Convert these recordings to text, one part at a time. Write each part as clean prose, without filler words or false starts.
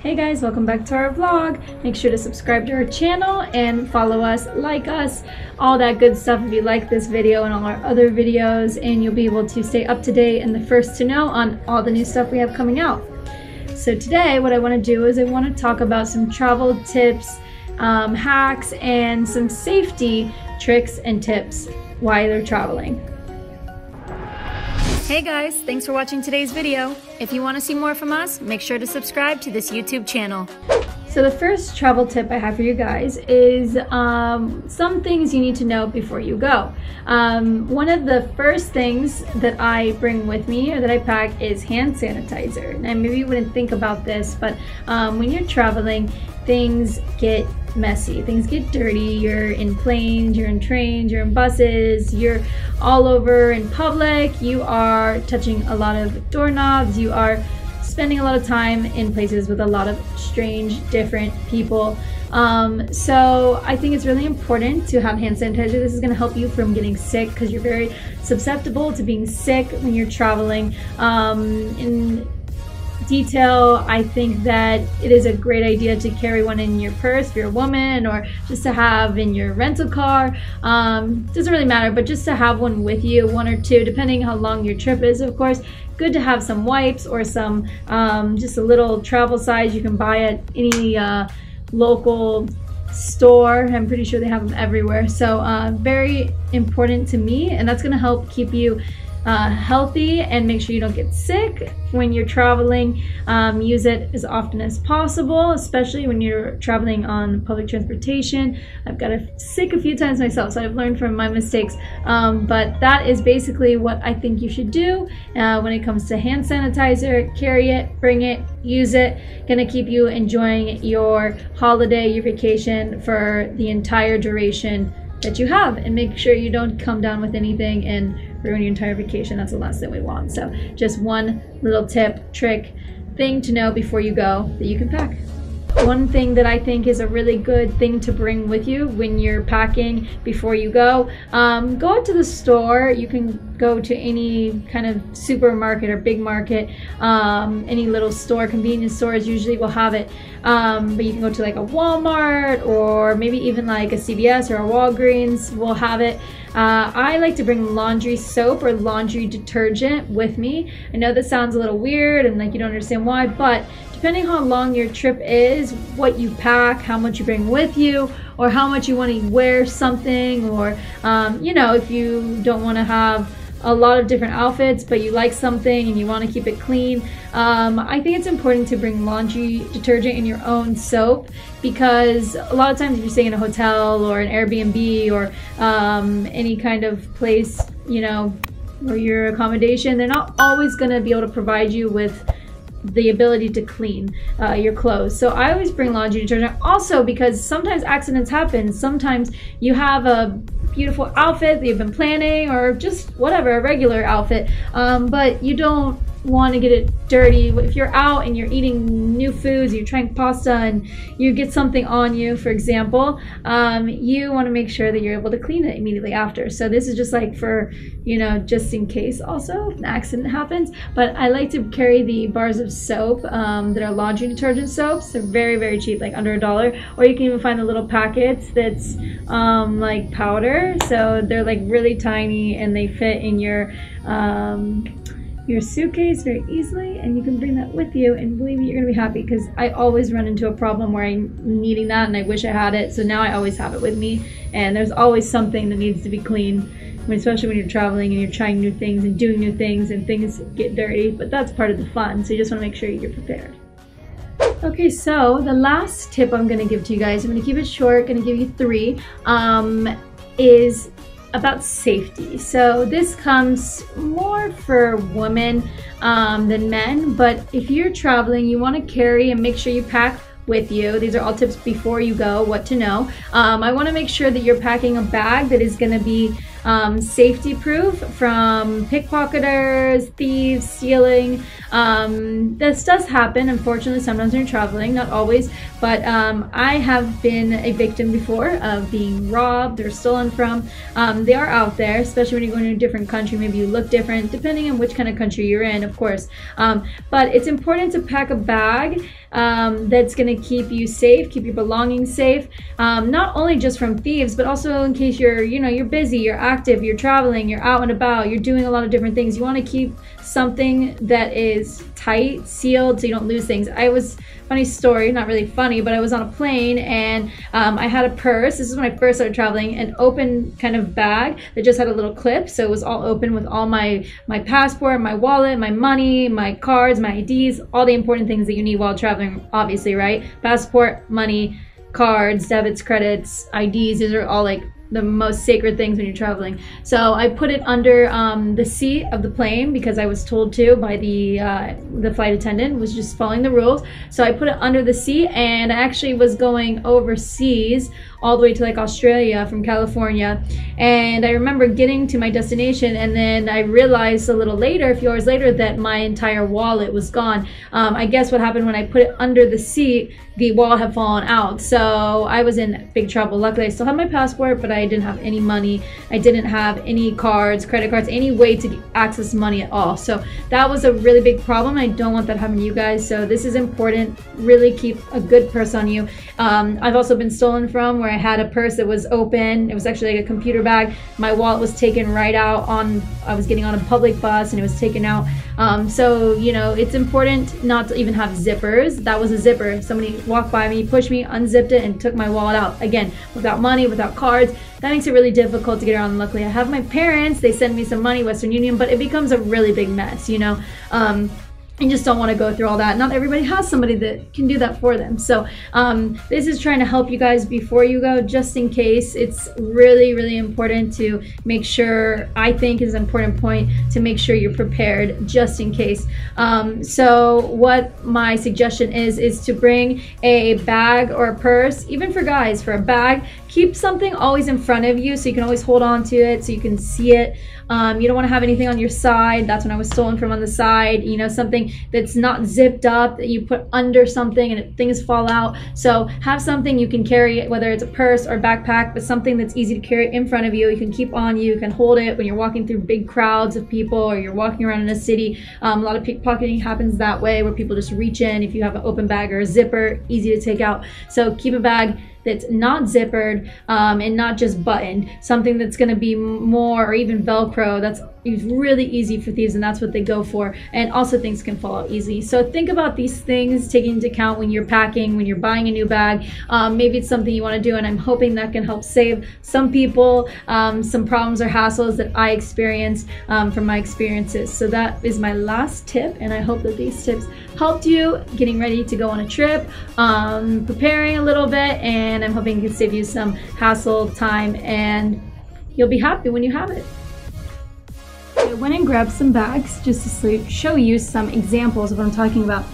Hey guys, welcome back to our vlog. Make sure to subscribe to our channel and follow us, like us, all that good stuff if you like this video and all our other videos, and you'll be able to stay up to date and the first to know on all the new stuff we have coming out. So today what I want to do is I want to talk about some travel tips, hacks, and some safety tricks and tips while they're traveling. Hey guys, thanks for watching today's video. If you want to see more from us, make sure to subscribe to this YouTube channel. So the first travel tip I have for you guys is some things you need to know before you go. One of the first things that I bring with me or that I pack is hand sanitizer. And maybe you wouldn't think about this, but when you're traveling, things get messy, things get dirty. You're in planes, you're in trains, you're in buses, you're all over in public, you are touching a lot of doorknobs, you are spending a lot of time in places with a lot of strange, different people. So I think it's really important to have hand sanitizer. This is going to help you from getting sick because you're very susceptible to being sick when you're traveling. In detail, I think that it is a great idea to carry one in your purse if you're a woman, or just to have in your rental car. Doesn't really matter, but just to have one with you, one or two, depending how long your trip is, of course. Good to have some wipes or some just a little travel size you can buy at any local store. I'm pretty sure they have them everywhere. So very important to me, and that's going to help keep you healthy and make sure you don't get sick when you're traveling. Use it as often as possible, especially when you're traveling on public transportation. I've got sick a few times myself, so I've learned from my mistakes, but that is basically what I think you should do when it comes to hand sanitizer. Carry it, bring it, use it. Gonna keep you enjoying your holiday, your vacation for the entire duration that you have, and make sure you don't come down with anything and ruin your entire vacation. That's the last thing we want. So just one little tip, trick, thing to know before you go that you can pack. One thing that I think is a really good thing to bring with you when you're packing before you go out to the store. You can go to any kind of supermarket or big market, any little store, convenience stores usually will have it, but you can go to like a Walmart or maybe even like a CVS or a Walgreens will have it. I like to bring laundry soap or laundry detergent with me. I know this sounds a little weird and like you don't understand why, but depending how long your trip is, what you pack, how much you bring with you, or how much you want to wear something, or you know, if you don't want to have a lot of different outfits but you like something and you want to keep it clean, I think it's important to bring laundry detergent in your own soap, because a lot of times if you're staying in a hotel or an Airbnb or any kind of place, you know, or your accommodation, they're not always going to be able to provide you with the ability to clean your clothes. So I always bring laundry detergent, also because sometimes accidents happen. Sometimes you have a beautiful outfit that you've been planning, or just whatever, a regular outfit, but you don't want to get it dirty. If you're out and you're eating new foods, you're trying pasta and you get something on you, for example, you want to make sure that you're able to clean it immediately after. So this is just like for, you know, just in case also if an accident happens. But I like to carry the bars of soap that are laundry detergent soaps. They're very, very cheap, like under $1, or you can even find the little packets that's like powder. So they're like really tiny and they fit in your suitcase very easily, and you can bring that with you, and believe me, you're gonna be happy, because I always run into a problem where I'm needing that and I wish I had it, so now I always have it with me. And there's always something that needs to be cleaned, especially when you're traveling and you're trying new things and doing new things and things get dirty, but that's part of the fun, so you just want to make sure you're prepared. Okay, so the last tip I'm going to give to you guys, I'm going to keep it short, going to give you 3, is about safety. So this comes more for women than men, but if you're traveling, you want to carry and make sure you pack with you. These are all tips before you go, what to know. I want to make sure that you're packing a bag that is going to be safety proof from pickpocketers, thieves, stealing. This does happen, unfortunately, sometimes when you're traveling, not always, but I have been a victim before of being robbed or stolen from. They are out there, especially when you're going to a different country. Maybe you look different depending on which kind of country you're in, of course. But it's important to pack a bag that's going to keep you safe, keep your belongings safe, not only just from thieves, but also in case you're busy, you're active, you're traveling, you're out and about, you're doing a lot of different things. You want to keep something that is tight, sealed, so you don't lose things. Funny story, not really funny, but I was on a plane and I had a purse. This is when I first started traveling, an open kind of bag that just had a little clip, so it was all open with all my passport, my wallet, my money, my cards, my IDs, all the important things that you need while traveling, obviously, right? Passport, money, cards, debits, credits, IDs, these are all like the most sacred things when you're traveling. So I put it under the seat of the plane because I was told to by the flight attendant, was just following the rules. So I put it under the seat, and I actually was going overseas all the way to like Australia from California. And I remember getting to my destination, and then I realized a little later, a few hours later, that my entire wallet was gone. I guess what happened when I put it under the seat, the wallet had fallen out. So I was in big trouble. Luckily, I still had my passport, but I didn't have any money. I didn't have any cards, credit cards, any way to access money at all. So that was a really big problem. I don't want that to happen to you guys. So this is important. Really keep a good purse on you. I've also been stolen from, where I had a purse that was open. It was actually like a computer bag. My wallet was taken right out I was getting on a public bus and it was taken out. So, it's important not to even have zippers. That was a zipper. Somebody walked by me, pushed me, unzipped it, and took my wallet out. Again, without money, without cards. That makes it really difficult to get around. Luckily, I have my parents. They send me some money, Western Union, but it becomes a really big mess, I just don't want to go through all that. Not everybody has somebody that can do that for them. So this is trying to help you guys before you go, just in case. It's really, really important to make sure, I think is an important point, to make sure you're prepared just in case. So what my suggestion is to bring a bag or a purse, even for guys, for a bag. Keep something always in front of you so you can always hold on to it, so you can see it. You don't want to have anything on your side. That's when I was stolen from, on the side. Something that's not zipped up that you put under something and things fall out. So have something you can carry, whether it's a purse or backpack, but something that's easy to carry in front of you. You can keep on you, can hold it when you're walking through big crowds of people, or you're walking around in a city. A lot of pickpocketing happens that way, where people just reach in. If you have an open bag or a zipper, easy to take out. So keep a bag that's not zippered and not just buttoned, something that's going to be more, or even Velcro. That's really easy for thieves, and that's what they go for. And also things can fall out easily. So think about these things, taking into account when you're packing, when you're buying a new bag. Maybe it's something you want to do, and I'm hoping that can help save some people some problems or hassles that I experienced from my experiences. So that is my last tip, and I hope that these tips helped you getting ready to go on a trip, preparing a little bit, and I'm hoping it can save you some hassle, time, and you'll be happy when you have it. I went and grabbed some bags just to show you some examples of what I'm talking about.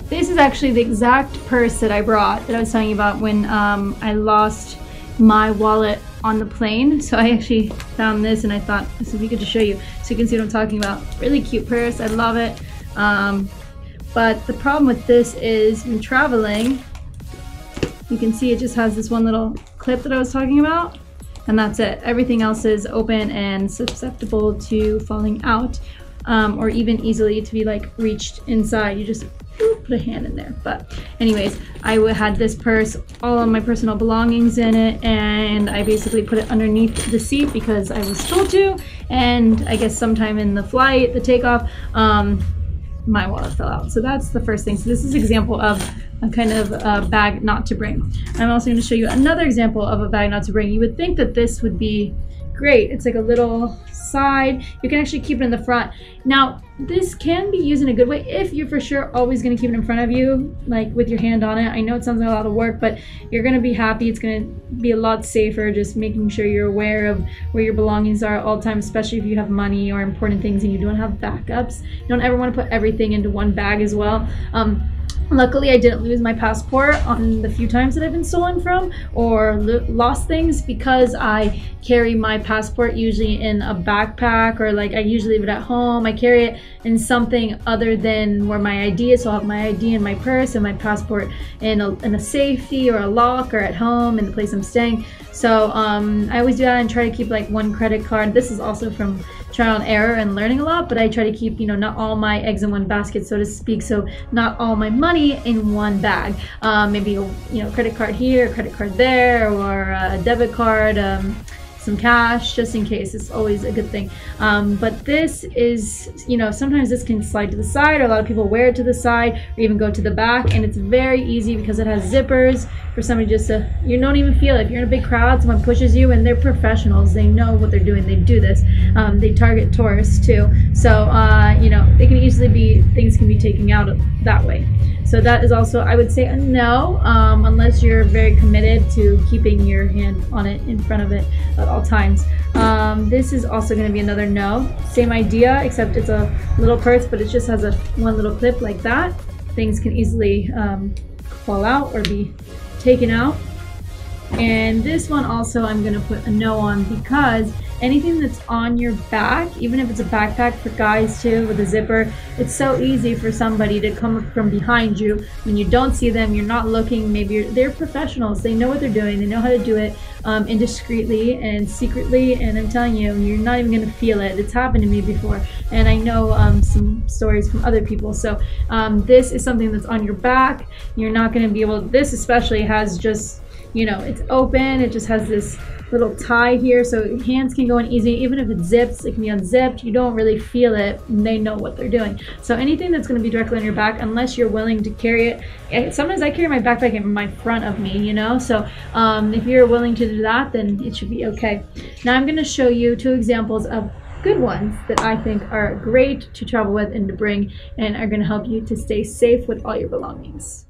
This is actually the exact purse that I brought, that I was telling you about when I lost my wallet on the plane. So I actually found this, and I thought this would be good to show you so you can see what I'm talking about. Really cute purse, I love it. But the problem with this is when traveling, you can see it just has this one little clip that I was talking about, and that's it. Everything else is open and susceptible to falling out, or even easily to be like reached inside. You just put a hand in there. But anyways, I had this purse, all of my personal belongings in it, and I basically put it underneath the seat because I was told to, and I guess sometime in the flight, the takeoff, my wallet fell out. So that's the first thing. So this is an example of a kind of bag not to bring. I'm also going to show you another example of a bag not to bring. You would think that this would be great. It's like a little side. You can actually keep it in the front. Now, this can be used in a good way if you're for sure always going to keep it in front of you, like with your hand on it. I know it sounds like a lot of work, but you're going to be happy. It's going to be a lot safer, just making sure you're aware of where your belongings are at all times, especially if you have money or important things and you don't have backups. You don't ever want to put everything into one bag as well. Luckily, I didn't lose my passport on the few times that I've been stolen from or lost things, because I carry my passport usually in a backpack, or like I usually leave it at home. I carry it in something other than where my ID is. So I'll have my ID in my purse and my passport in a safety or a lock or at home in the place I'm staying. So I always do that and try to keep like one credit card. This is also from trial and error and learning a lot, but I try to keep, you know, not all my eggs in one basket, so to speak. So not all my money in one bag. Maybe a, you know, credit card here, credit card there, or a debit card, some cash, just in case. It's always a good thing. But this is, you know, sometimes this can slide to the side, or a lot of people wear it to the side or even go to the back, and it's very easy because it has zippers for somebody just to, you don't even feel it. If you're in a big crowd, someone pushes you, and they're professionals, they know what they're doing, they do this. They target tourists too, so you know, they can easily be, things can be taken out that way. So that is also, I would say, a no, unless you're very committed to keeping your hand on it, in front of it at all times. This is also going to be another no. Same idea, except it's a little purse, but it just has a one little clip like that. Things can easily fall out or be taken out. And this one also I'm going to put a no on, because anything that's on your back, even if it's a backpack for guys too with a zipper, it's so easy for somebody to come up from behind you when you don't see them, you're not looking. Maybe they're professionals, they know what they're doing, they know how to do it indiscreetly and secretly, and I'm telling you, you're not even going to feel it. It's happened to me before, and I know some stories from other people. So this is something that's on your back. You're not going to be able, this especially has just, you know, it's open, it just has this little tie here, so hands can go in easy. Even if it zips, it can be unzipped, you don't really feel it, and they know what they're doing. So anything that's going to be directly on your back, unless you're willing to carry it, sometimes I carry my backpack in my front of me, you know, so if you're willing to do that, then it should be okay. Now I'm going to show you 2 examples of good ones that I think are great to travel with and to bring, and are going to help you to stay safe with all your belongings.